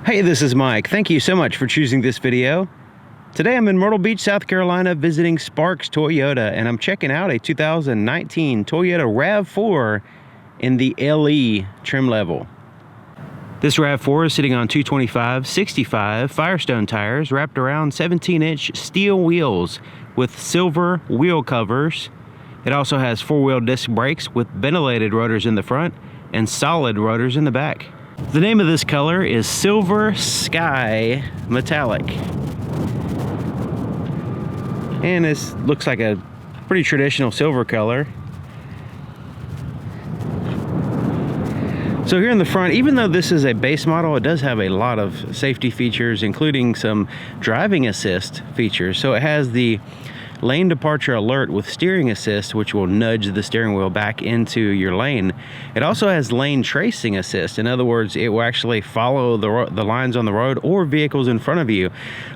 Hey, this is Mike. Thank you so much for choosing this video. Today I'm in Myrtle Beach, South Carolina, visiting Sparks Toyota, and I'm checking out a 2019 Toyota RAV4 in the LE trim level. This RAV4 is sitting on 225/65 Firestone tires wrapped around 17-inch steel wheels with silver wheel covers. It also has four-wheel disc brakes with ventilated rotors in the front and solid rotors in the back. The name of this color is Silver Sky Metallic. And this looks like a pretty traditional silver color. So here in the front, even though this is a base model, it does have a lot of safety features, including some driving assist features. So it has the lane departure alert with steering assist, which will nudge the steering wheel back into your lane. It also has lane tracing assist. In other words, it will actually follow the lines on the road or vehicles in front of you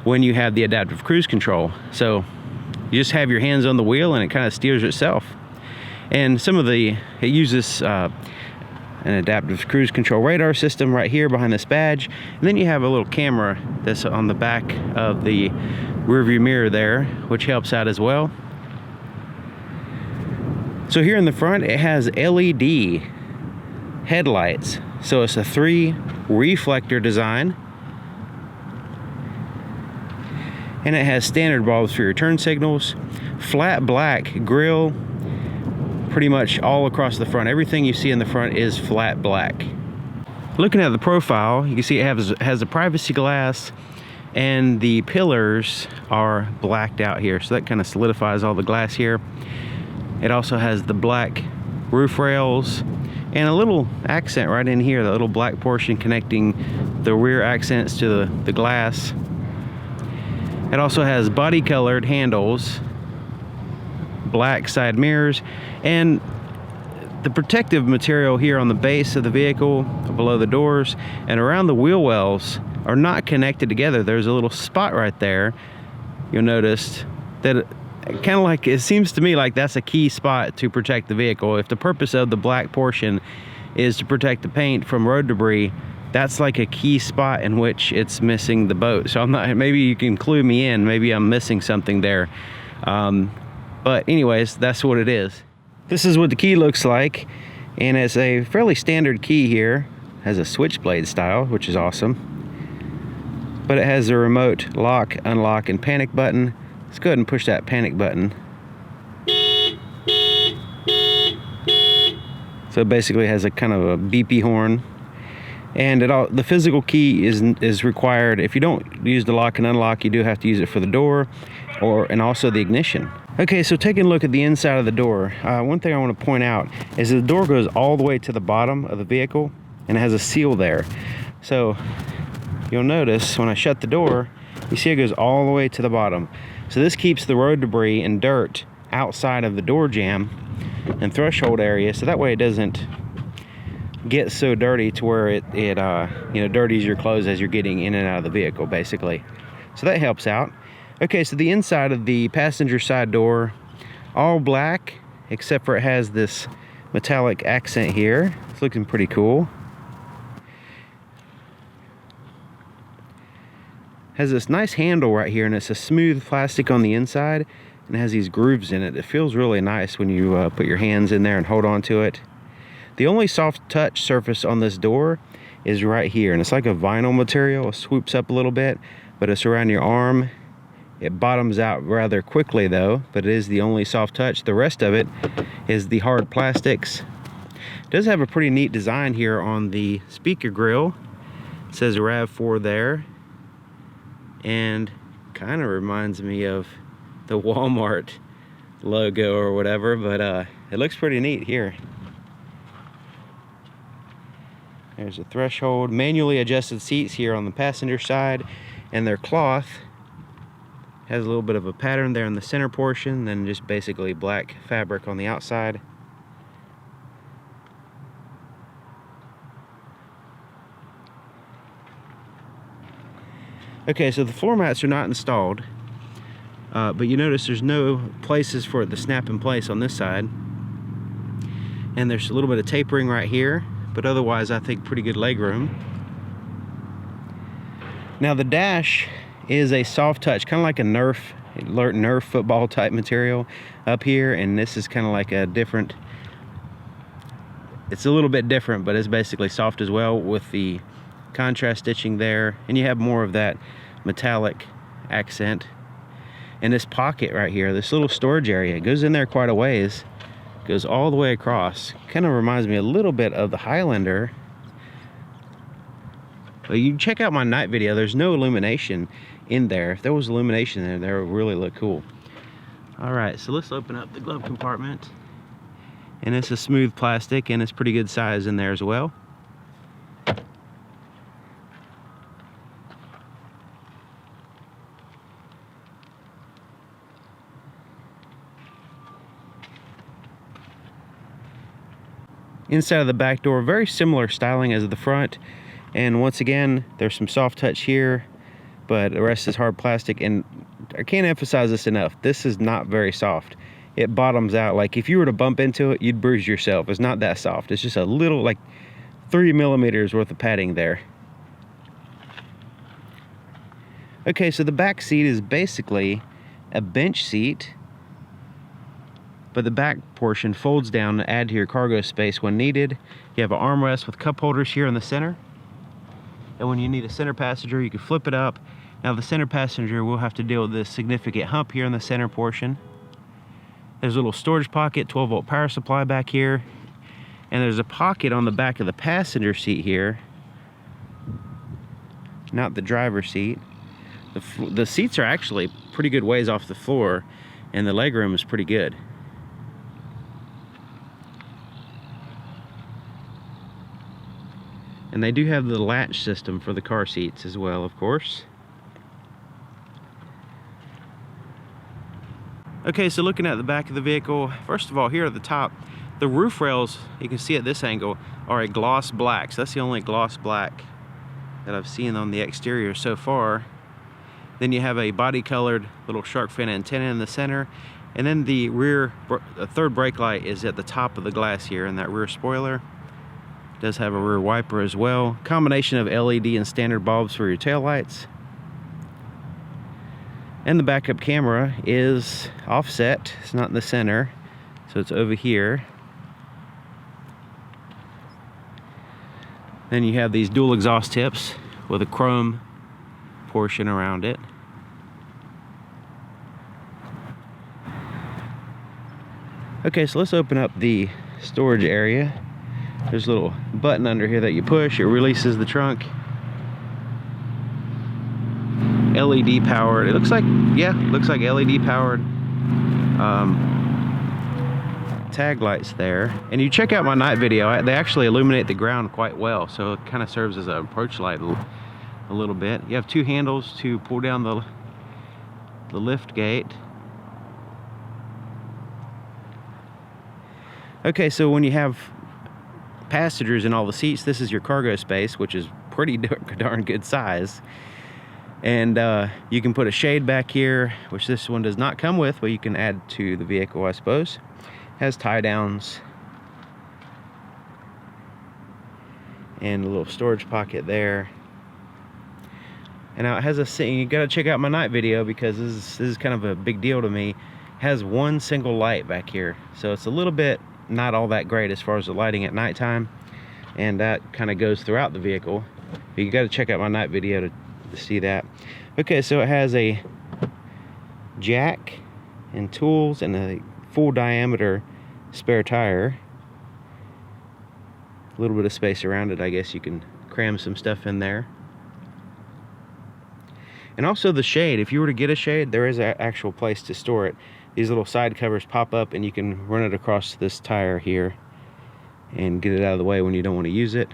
when you have the adaptive cruise control. So you just have your hands on the wheel and it kind of steers itself. And it uses an adaptive cruise control radar system right here behind this badge. And then you have a little camera that's on the back of the rearview mirror there, which helps out as well. So here in the front, it has LED headlights. So it's a 3 reflector design. And it has standard bulbs for your turn signals, flat black grille, pretty much all across the front. Everything you see in the front is flat black. Looking at the profile, you can see it has a privacy glass, and the pillars are blacked out here, so that kind of solidifies all the glass here. It also has the black roof rails and a little accent right in here, the little black portion connecting the rear accents to the glass. It also has body colored handles, black side mirrors, and the protective material here on the base of the vehicle, below the doors, and around the wheel wells are not connected together. There's a little spot right there. You'll notice that it seems to me like that's a key spot to protect the vehicle. If the purpose of the black portion is to protect the paint from road debris, that's like a key spot in which it's missing the boat. So maybe you can clue me in, maybe I'm missing something there. But anyways, that's what it is. This is what the key looks like, and it's a fairly standard key here. It has a switchblade style, which is awesome. But it has a remote lock, unlock, and panic button. Let's go ahead and push that panic button. So it basically has a kind of a beepy horn. And the physical key is required. If you don't use the lock and unlock, you do have to use it for the door and also the ignition. Okay, so taking a look at the inside of the door, one thing I want to point out is the door goes all the way to the bottom of the vehicle, and it has a seal there. So you'll notice when I shut the door, you see it goes all the way to the bottom. So this keeps the road debris and dirt outside of the door jamb and threshold area, so that way it doesn't get so dirty to where it dirties your clothes as you're getting in and out of the vehicle, basically. So that helps out. Okay, so the inside of the passenger side door, all black, except for it has this metallic accent here. It's looking pretty cool. Has this nice handle right here, and it's a smooth plastic on the inside, and it has these grooves in it. It feels really nice when you put your hands in there and hold on to it. The only soft touch surface on this door is right here, and it's like a vinyl material. It swoops up a little bit, but it's around your arm. It bottoms out rather quickly though, but it is the only soft touch. The rest of it is the hard plastics. It does have a pretty neat design here on the speaker grill. It says RAV4 there, and kind of reminds me of the Walmart logo or whatever, but it looks pretty neat here. There's a threshold, manually adjusted seats here on the passenger side, and they're cloth. Has a little bit of a pattern there in the center portion, then just basically black fabric on the outside. Okay, so the floor mats are not installed, but you notice there's no places for it to snap in place on this side. And there's a little bit of tapering right here, but otherwise I think pretty good leg room. Now the dash is a soft touch, kind of like a Nerf football type material up here, and this is kind of like a different, it's a little bit different, but it's basically soft as well with the contrast stitching there, and you have more of that metallic accent. And this pocket right here, this little storage area, it goes in there quite a ways, goes all the way across. Kind of reminds me a little bit of the Highlander. But you can check out my night video, there's no illumination in there. If there was illumination in there, that would really look cool. All right, so let's open up the glove compartment. And it's a smooth plastic, and it's pretty good size in there as well. Inside of the back door, very similar styling as the front, and once again there's some soft touch here, but the rest is hard plastic. And I can't emphasize this enough, this is not very soft. It bottoms out, like if you were to bump into it, you'd bruise yourself. It's not that soft. It's just a little, like 3 millimeters worth of padding there. Okay, so the back seat is basically a bench seat, but the back portion folds down to add to your cargo space when needed. You have an armrest with cup holders here in the center. And when you need a center passenger, you can flip it up. Now the center passenger will have to deal with this significant hump here in the center portion. There's a little storage pocket, 12-volt power supply back here. And there's a pocket on the back of the passenger seat here. Not the driver's seat. The seats are actually pretty good ways off the floor, and the legroom is pretty good. And they do have the latch system for the car seats as well, of course. Okay, so looking at the back of the vehicle, first of all, here at the top, the roof rails, you can see at this angle, are a gloss black. So that's the only gloss black that I've seen on the exterior so far. Then you have a body colored little shark fin antenna in the center. And then the third brake light is at the top of the glass here, and that rear spoiler does have a rear wiper as well. Combination of LED and standard bulbs for your tail lights. And the backup camera is offset. It's not in the center, so it's over here. Then you have these dual exhaust tips with a chrome portion around it. Okay, so let's open up the storage area. There's a little button under here that you push. It releases the trunk. LED powered. It looks like, yeah, looks like LED powered tag lights there. And you check out my night video, they actually illuminate the ground quite well, so it kind of serves as an approach light a little bit. You have two handles to pull down the lift gate. Okay, so when you have passengers in all the seats, this is your cargo space, which is pretty darn good size. And you can put a shade back here, which this one does not come with, but you can add to the vehicle, I suppose. Has tie downs and a little storage pocket there. And now it has you gotta check out my night video, because this is kind of a big deal to me. It has one single light back here, so it's a little bit not all that great as far as the lighting at nighttime, and that kind of goes throughout the vehicle. But you got to check out my night video to see that. Okay, so it has a jack and tools and a full diameter spare tire. A little bit of space around it, I guess you can cram some stuff in there. And also the shade, if you were to get a shade, there is an actual place to store it. These little side covers pop up, and you can run it across this tire here and get it out of the way when you don't want to use it.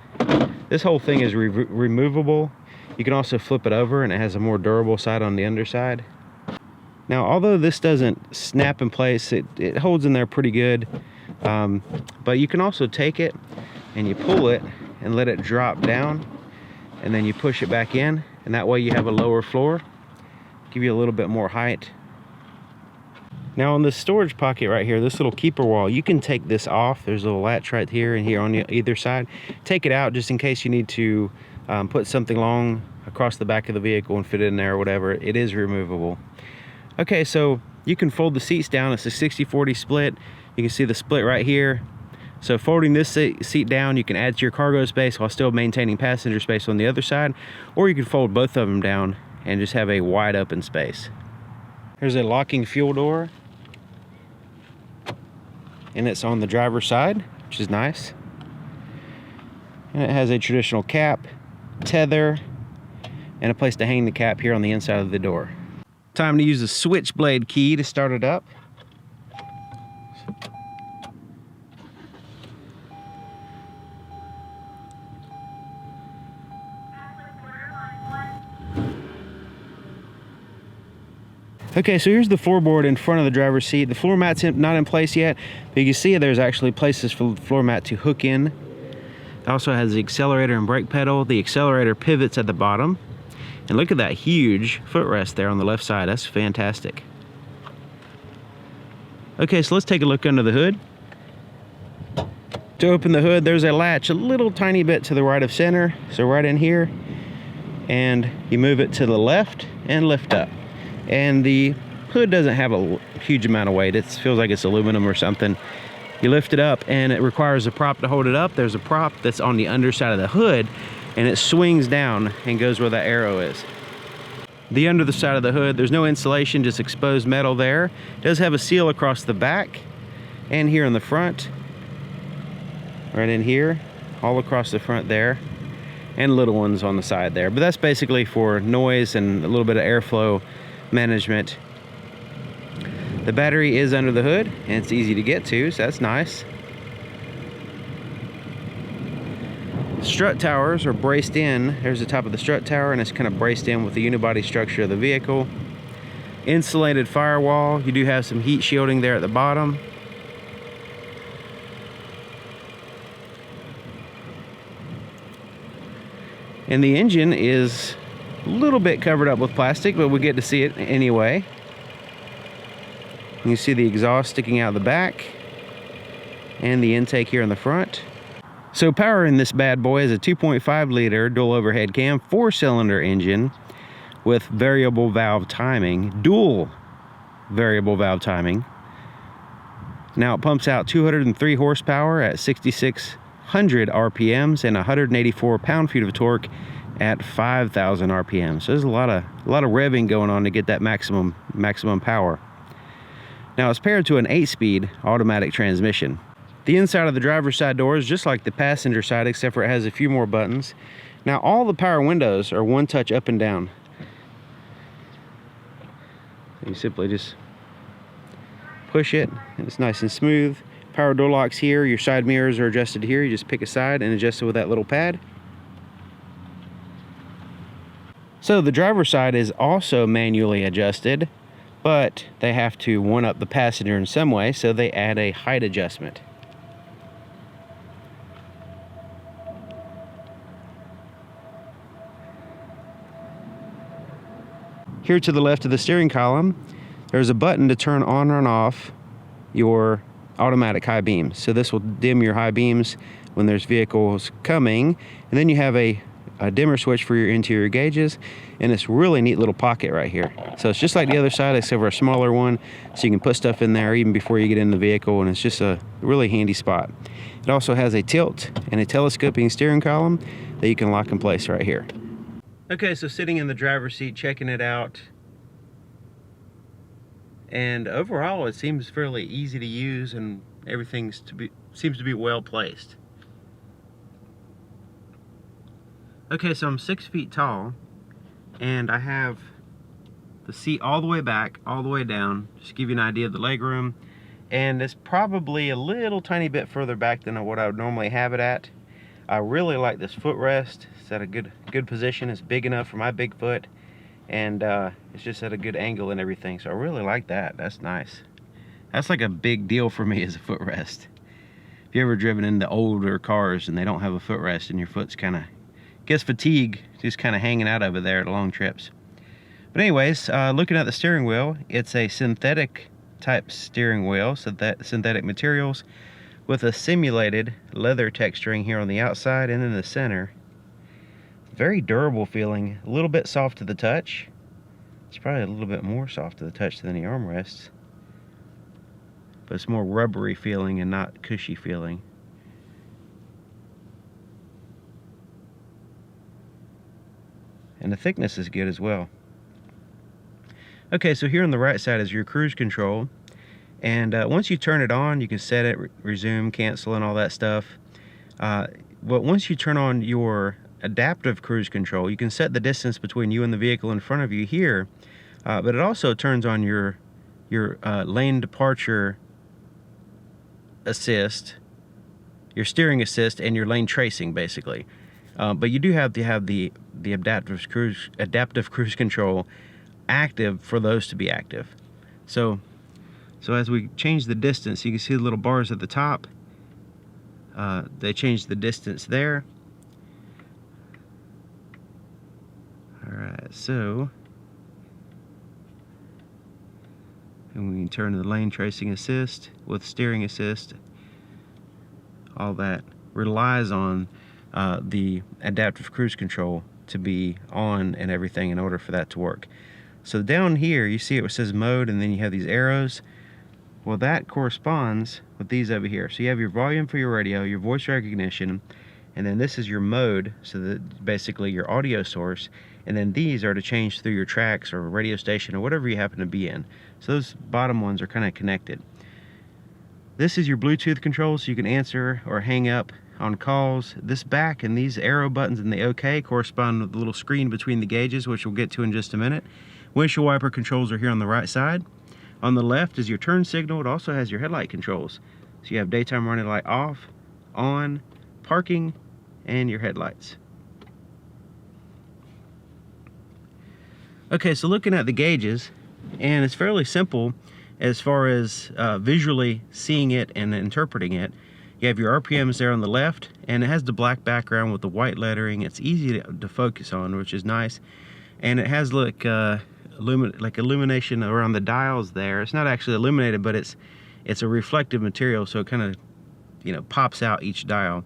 This whole thing is removable. You can also flip it over, and it has a more durable side on the underside. Now, although this doesn't snap in place, it holds in there pretty good. But you can also take it and you pull it and let it drop down, and then you push it back in, and that way you have a lower floor, give you a little bit more height. Now on the storage pocket right here, this little keeper wall, you can take this off. There's a little latch right here and here on either side. Take it out just in case you need to put something along, a across the back of the vehicle and fit it in there or whatever. It is removable. Okay, so you can fold the seats down. It's a 60-40 split. You can see the split right here. So folding this seat down, you can add to your cargo space while still maintaining passenger space on the other side, or you can fold both of them down and just have a wide open space. Here's a locking fuel door, and it's on the driver's side, which is nice. And it has a traditional cap, tether, and a place to hang the cap here on the inside of the door. Time to use the switchblade key to start it up. Okay, so here's the floorboard in front of the driver's seat. The floor mat's not in place yet, but you can see there's actually places for the floor mat to hook in. It also has the accelerator and brake pedal. The accelerator pivots at the bottom. And look at that huge footrest there on the left side. That's fantastic. Okay, so let's take a look under the hood. To open the hood, there's a latch a little tiny bit to the right of center. So right in here, and you move it to the left and lift up. And the hood doesn't have a huge amount of weight. It feels like it's aluminum or something. You lift it up and it requires a prop to hold it up. There's a prop that's on the underside of the hood, and it swings down and goes where that arrow is. The under the side of the hood, there's no insulation, just exposed metal there. It does have a seal across the back and here in the front. Right in here, all across the front there, and little ones on the side there. But that's basically for noise and a little bit of airflow management. The battery is under the hood and it's easy to get to, so that's nice. Strut towers are braced in. There's the top of the strut tower, and it's kind of braced in with the unibody structure of the vehicle. Insulated firewall. You do have some heat shielding there at the bottom. And the engine is a little bit covered up with plastic, but we get to see it anyway. You can see the exhaust sticking out the back and the intake here in the front. So power in this bad boy is a 2.5 liter dual overhead cam 4-cylinder engine with variable valve timing, dual variable valve timing. Now it pumps out 203 horsepower at 6,600 RPMs and 184 pound-feet of torque at 5,000 RPM. So there's a lot of revving going on to get that maximum power. Now it's paired to an 8-speed automatic transmission. The inside of the driver's side door is just like the passenger side, except for it has a few more buttons. Now all the power windows are one touch up and down. You simply just push it and it's nice and smooth. Power door locks here. Your side mirrors are adjusted here. You just pick a side and adjust it with that little pad. So the driver's side is also manually adjusted, but they have to one-up the passenger in some way, so they add a height adjustment. Here to the left of the steering column, there's a button to turn on and off your automatic high beams. So this will dim your high beams when there's vehicles coming. And then you have a dimmer switch for your interior gauges, and this really neat little pocket right here. So it's just like the other side, except for a smaller one, so you can put stuff in there even before you get in the vehicle, and it's just a really handy spot. It also has a tilt and a telescoping steering column that you can lock in place right here. Okay, so sitting in the driver's seat, checking it out, and overall it seems fairly easy to use, and everything seems to be well placed. Okay, so I'm 6 feet tall, and I have the seat all the way back, all the way down, just to give you an idea of the leg room, and it's probably a little tiny bit further back than what I would normally have it at. I really like this footrest. It's at a good position. It's big enough for my big foot, and it's just at a good angle and everything, so I really like that. That's nice. That's like a big deal for me as a footrest. If you ever driven into older cars and they don't have a footrest and your foot's kind of gets fatigue just kind of hanging out over there at long trips. But anyways, looking at the steering wheel, it's a synthetic type steering wheel, so that synthetic materials with a simulated leather texturing here on the outside and in the center. Very durable feeling, a little bit soft to the touch. It's probably a little bit more soft to the touch than the armrests, but it's more rubbery feeling and not cushy feeling. And the thickness is good as well. Okay, so here on the right side is your cruise control. And once you turn it on, you can set it, resume, cancel, and all that stuff. But once you turn on your adaptive cruise control, you can set the distance between you and the vehicle in front of you here. But it also turns on your lane departure assist, your steering assist, and your lane tracing, basically. But you do have to have the adaptive cruise control active for those to be active. So as we change the distance, you can see the little bars at the top. They change the distance there. Alright, so and we can turn to the lane tracing assist with steering assist. All that relies on the adaptive cruise control to be on and everything in order for that to work. So down here you see it says mode, and then you have these arrows. Well, that corresponds with these over here. So you have your volume for your radio, your voice recognition, and then this is your mode, so that basically your audio source, and then these are to change through your tracks or radio station or whatever you happen to be in. So those bottom ones are kind of connected. This is your Bluetooth control, so you can answer or hang up on calls. This back and these arrow buttons and the OK correspond with the little screen between the gauges, which we'll get to in just a minute. Windshield wiper controls are here on the right side. On the left is your turn signal. It also has your headlight controls. So you have daytime running light off, on, parking, and your headlights. Okay, so looking at the gauges, and it's fairly simple as far as visually seeing it and interpreting it. You have your RPMs there on the left, and it has the black background with the white lettering. It's easy to focus on, which is nice. And it has like illumination around the dials there. It's not actually illuminated, but it's a reflective material, so it kind of, you know, pops out each dial.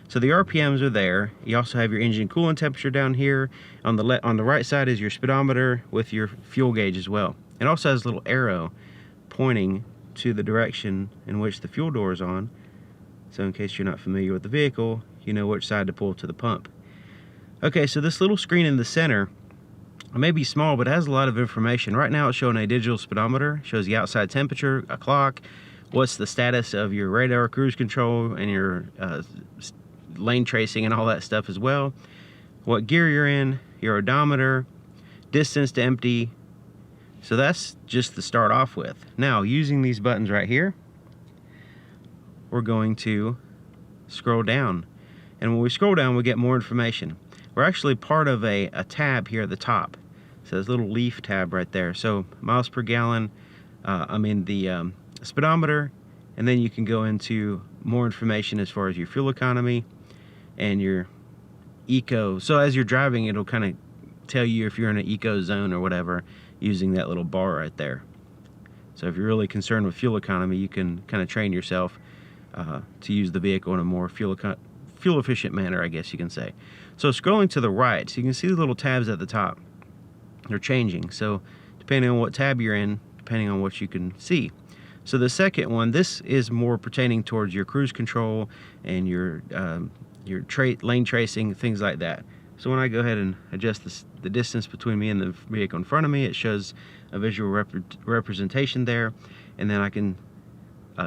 So the RPMs are there. You also have your engine coolant temperature down here. On the right side is your speedometer with your fuel gauge as well. It also has a little arrow pointing to the direction in which the fuel door is on. So in case you're not familiar with the vehicle, you know which side to pull to the pump. Okay, so this little screen in the center, it may be small, but it has a lot of information. Right now it's showing a digital speedometer. It shows the outside temperature, a clock, what's the status of your radar, cruise control, and your lane tracing and all that stuff as well. What gear you're in, your odometer, distance to empty. So that's just to start off with. Now, using these buttons right here, we're going to scroll down. And when we scroll down, we get more information. We're actually part of a tab here at the top. So there's a little leaf tab right there. So miles per gallon, the speedometer, and then you can go into more information as far as your fuel economy and your eco. So as you're driving, it'll kind of tell you if you're in an eco zone or whatever using that little bar right there. So if you're really concerned with fuel economy, you can kind of train yourself to use the vehicle in a more fuel efficient manner, I guess you can say. So scrolling to the right, so you can see the little tabs at the top. They're changing. So depending on what tab you're in, depending on what you can see. So the second one, this is more pertaining towards your cruise control and your lane tracing, things like that. So when I go ahead and adjust the distance between me and the vehicle in front of me, it shows a visual representation there, and then I can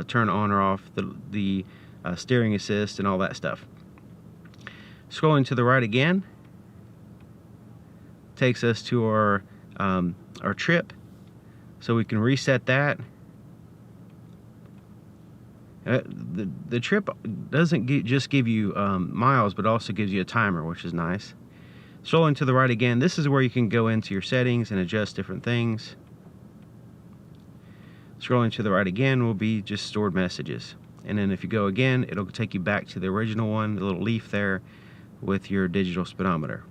turn on or off the steering assist and all that stuff. Scrolling to the right again takes us to our trip, so we can reset that. The trip doesn't just give you miles, but also gives you a timer, which is nice. Scrolling to the right again, this is where you can go into your settings and adjust different things. Scrolling to the right again will be just stored messages. And then if you go again, it'll take you back to the original one, the little leaf there with your digital speedometer.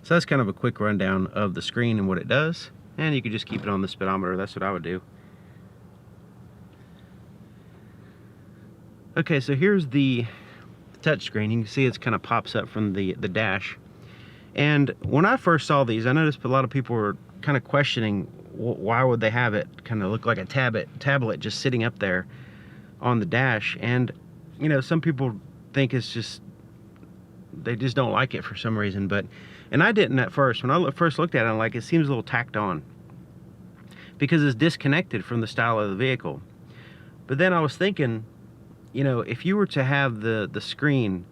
So that's kind of a quick rundown of the screen and what it does. And you can just keep it on the speedometer. That's what I would do. Okay, so here's the touchscreen. You can see it's kind of pops up from the dash. And when I first saw these, I noticed a lot of people were kind of questioning why would they have it kind of look like a tablet just sitting up there on the dash. And you know, some people think it's just, they just don't like it for some reason. And I didn't at first. When I first looked at it, I'm like, it seems a little tacked on because it's disconnected from the style of the vehicle. But then I was thinking, you know, if you were to have the screen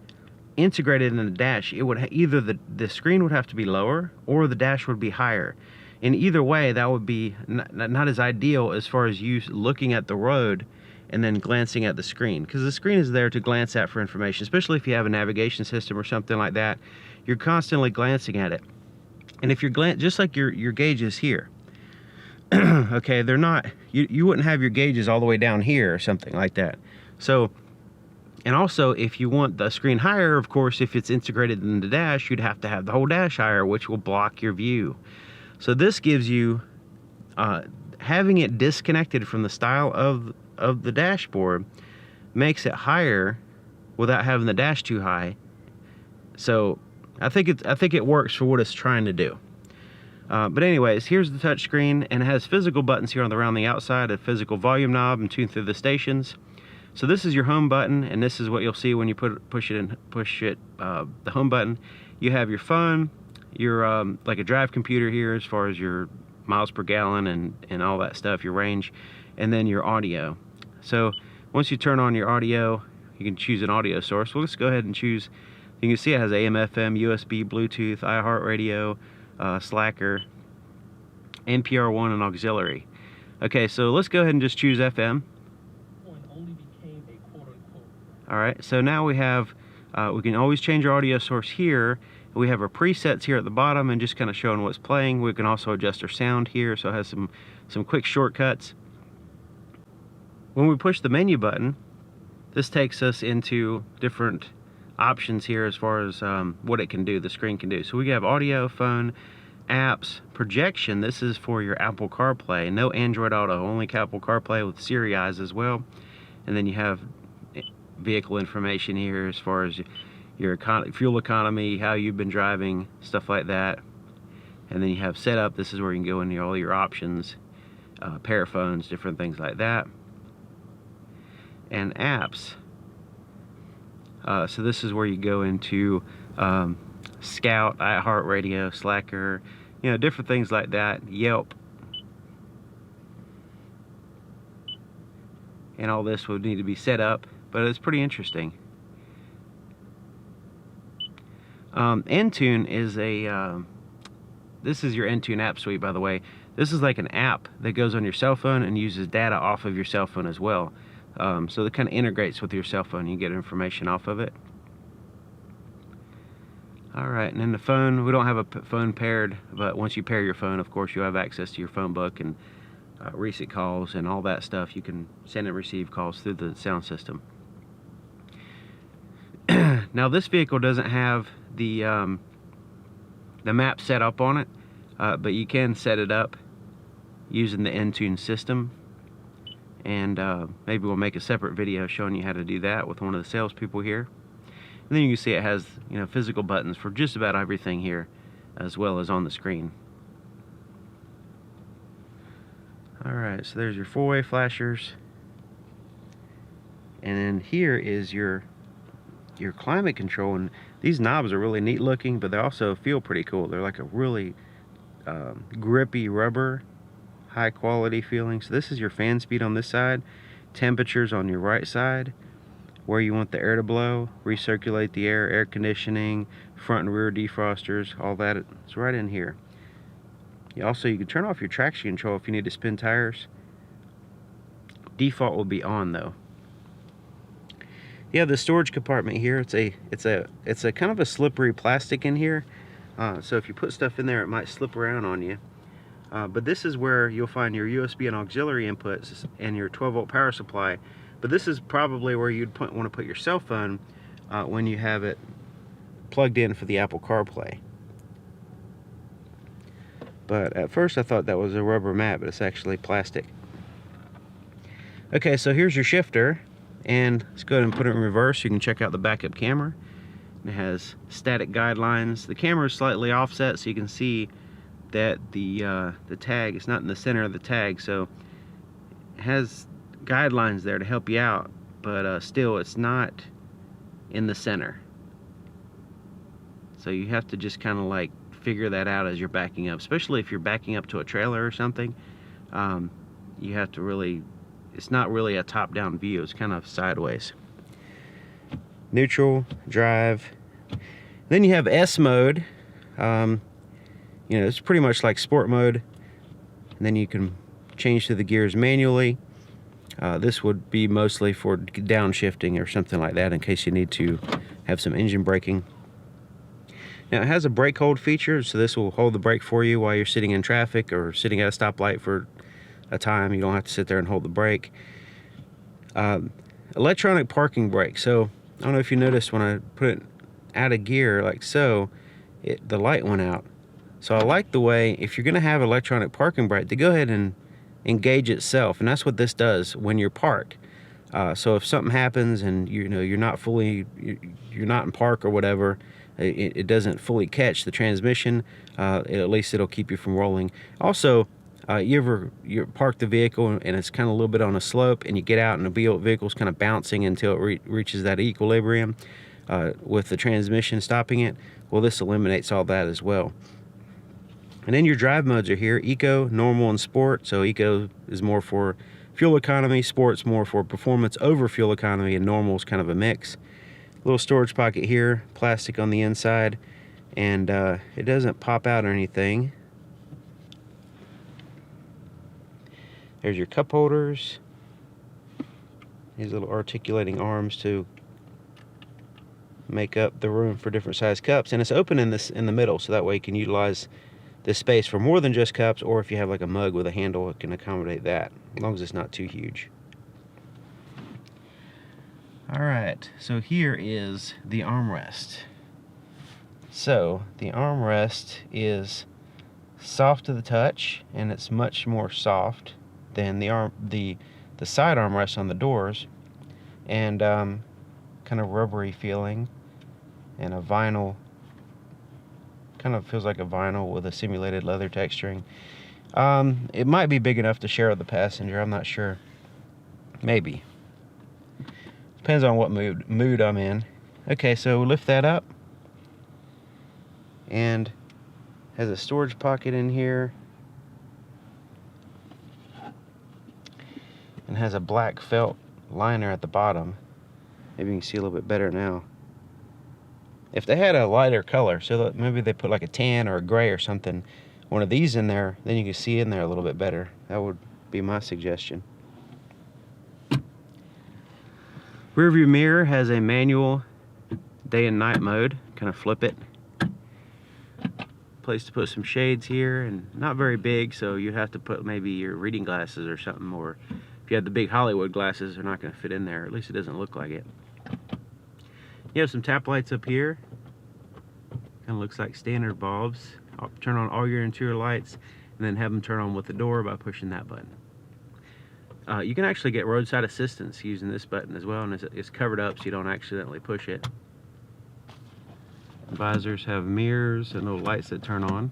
integrated in the dash, it would either the screen would have to be lower or the dash would be higher. In either way, that would be not as ideal as far as you looking at the road and then glancing at the screen, because the screen is there to glance at for information, especially if you have a navigation system or something like that. You're constantly glancing at it. And if you're just like your gauges here, okay, they're not, you wouldn't have your gauges all the way down here or something like that. So, and also if you want the screen higher, of course, if it's integrated in the dash, you'd have to have the whole dash higher, which will block your view. So this gives you, having it disconnected from the style of the dashboard makes it higher without having the dash too high. So I think it works for what it's trying to do. But anyways, here's the touch screen, and it has physical buttons here around the outside, a physical volume knob and tune through the stations. So this is your home button, and this is what you'll see when you push it, the home button. You have your phone, your like a drive computer here as far as your miles per gallon and all that stuff, your range, and then your audio. So once you turn on your audio, you can choose an audio source. Well, let's go ahead and choose. You can see it has AM, FM, USB, Bluetooth, iHeartRadio, Slacker, NPR1, and auxiliary. Okay, so let's go ahead and just choose FM. Alright, so now we have, we can always change our audio source here. We have our presets here at the bottom and just kind of showing what's playing. We can also adjust our sound here, so it has some quick shortcuts. When we push the menu button, this takes us into different options here as far as what it can do, the screen can do. So we have audio, phone, apps, projection. This is for your Apple CarPlay. No Android Auto, only Apple CarPlay with Siri eyes as well. And then you have vehicle information here as far as your fuel economy, how you've been driving, stuff like that. And then you have setup. This is where you can go into all your options, pair of phones, different things like that. And apps. So this is where you go into Scout, iHeartRadio, Slacker, you know, different things like that, Yelp. And all this would need to be set up, but it's pretty interesting. Entune is this is your Entune app suite, by the way. This is like an app that goes on your cell phone and uses data off of your cell phone as well. So it kind of integrates with your cell phone. You get information off of it. Alright, and then the phone, we don't have a phone paired, but once you pair your phone, of course, you'll have access to your phone book and recent calls and all that stuff. You can send and receive calls through the sound system. Now this vehicle doesn't have the map set up on it, but you can set it up using the Entune system. And maybe we'll make a separate video showing you how to do that with one of the salespeople here. And then you can see it has, you know, physical buttons for just about everything here, as well as on the screen. Alright, so there's your four-way flashers. And then here is your climate control. And these knobs are really neat looking, but they also feel pretty cool. They're like a really grippy rubber, high quality feeling. So this is your fan speed on this side, temperatures on your right side, where you want the air to blow, recirculate the air, air conditioning, front and rear defrosters, all that. It's right in here. Also, you can turn off your traction control if you need to spin tires. Default will be on though. You have the storage compartment here. It's a kind of a slippery plastic in here. So if you put stuff in there, it might slip around on you. But this is where you'll find your USB and auxiliary inputs and your 12-volt power supply. But this is probably where you'd want to put your cell phone when you have it plugged in for the Apple CarPlay. But at first I thought that was a rubber mat, but it's actually plastic. Okay, so here's your shifter, And let's go ahead and put it in reverse so you can check out the backup camera. It has static guidelines. The camera is slightly offset so you can see that the tag is not in the center of the tag, so it has guidelines there to help you out, but still it's not in the center. So you have to just kind of like figure that out as you're backing up, especially if you're backing up to a trailer or something. You have to really, it's not really a top-down view, it's kind of sideways. Neutral, drive. Then you have S mode. You know, it's pretty much like sport mode. And then you can change to the gears manually. This would be mostly for downshifting or something like that in case you need to have some engine braking. Now it has a brake hold feature, so this will hold the brake for you while you're sitting in traffic or sitting at a stoplight for a time. You don't have to sit there and hold the brake. Electronic parking brake. So I don't know if you noticed when I put it out of gear like so, the light went out. So I like the way, if you're going to have electronic parking brake, to go ahead and engage itself, and that's what this does when you're parked. So if something happens and you know you're not in park or whatever, it doesn't fully catch the transmission. At least it'll keep you from rolling. Also, you park the vehicle and it's kind of a little bit on a slope, and you get out and the vehicle's kind of bouncing until it reaches that equilibrium with the transmission stopping it. Well, this eliminates all that as well. And then your drive modes are here: Eco, Normal, and Sport. So Eco is more for fuel economy, Sport's more for performance over fuel economy, and Normal is kind of a mix. Little storage pocket here, plastic on the inside, and it doesn't pop out or anything. There's your cup holders. These little articulating arms to make up the room for different size cups, and it's open in the middle, so that way you can utilize this space for more than just cups, or if you have like a mug with a handle, it can accommodate that, as long as it's not too huge. Alright, so here is the armrest. So the armrest is soft to the touch, and it's much more soft than the side armrest on the doors, and kind of rubbery feeling, and a vinyl. Kind of feels like a vinyl with a simulated leather texturing. It might be big enough to share with the passenger, I'm not sure. Maybe. Depends on what mood I'm in. Okay, so lift that up. And has a storage pocket in here. And has a black felt liner at the bottom. Maybe you can see a little bit better now. If they had a lighter color, so that maybe they put like a tan or a gray or something, one of these in there, then you can see in there a little bit better. That would be my suggestion. Rear view mirror has a manual day and night mode. Kind of flip it. Place to put some shades here, and not very big, so you have to put maybe your reading glasses or something, or if you have the big Hollywood glasses, they're not going to fit in there. At least it doesn't look like it. You have some tap lights up here. Kind of looks like standard bulbs. I'll turn on all your interior lights and then have them turn on with the door by pushing that button. You can actually get roadside assistance using this button as well, and it's covered up so you don't accidentally push it. Visors have mirrors and little lights that turn on.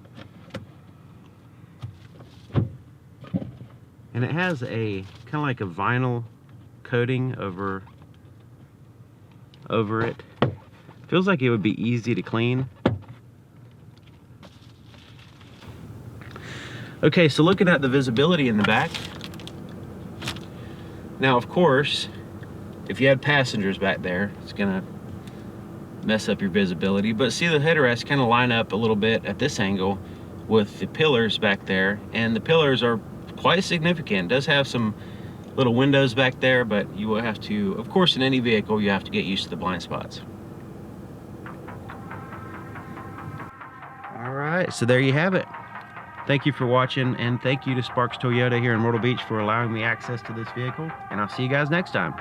And it has a kind of like a vinyl coating over it. Feels like it would be easy to clean. Okay, so looking at the visibility in the back. Now, of course, if you had passengers back there, it's gonna mess up your visibility. But see, the headrests kind of line up a little bit at this angle with the pillars back there, and the pillars are quite significant. It does have some little windows back there, but you will have to, of course, in any vehicle, you have to get used to the blind spots. All right, so there you have it. Thank you for watching, and thank you to Sparks Toyota here in Myrtle Beach for allowing me access to this vehicle, and I'll see you guys next time.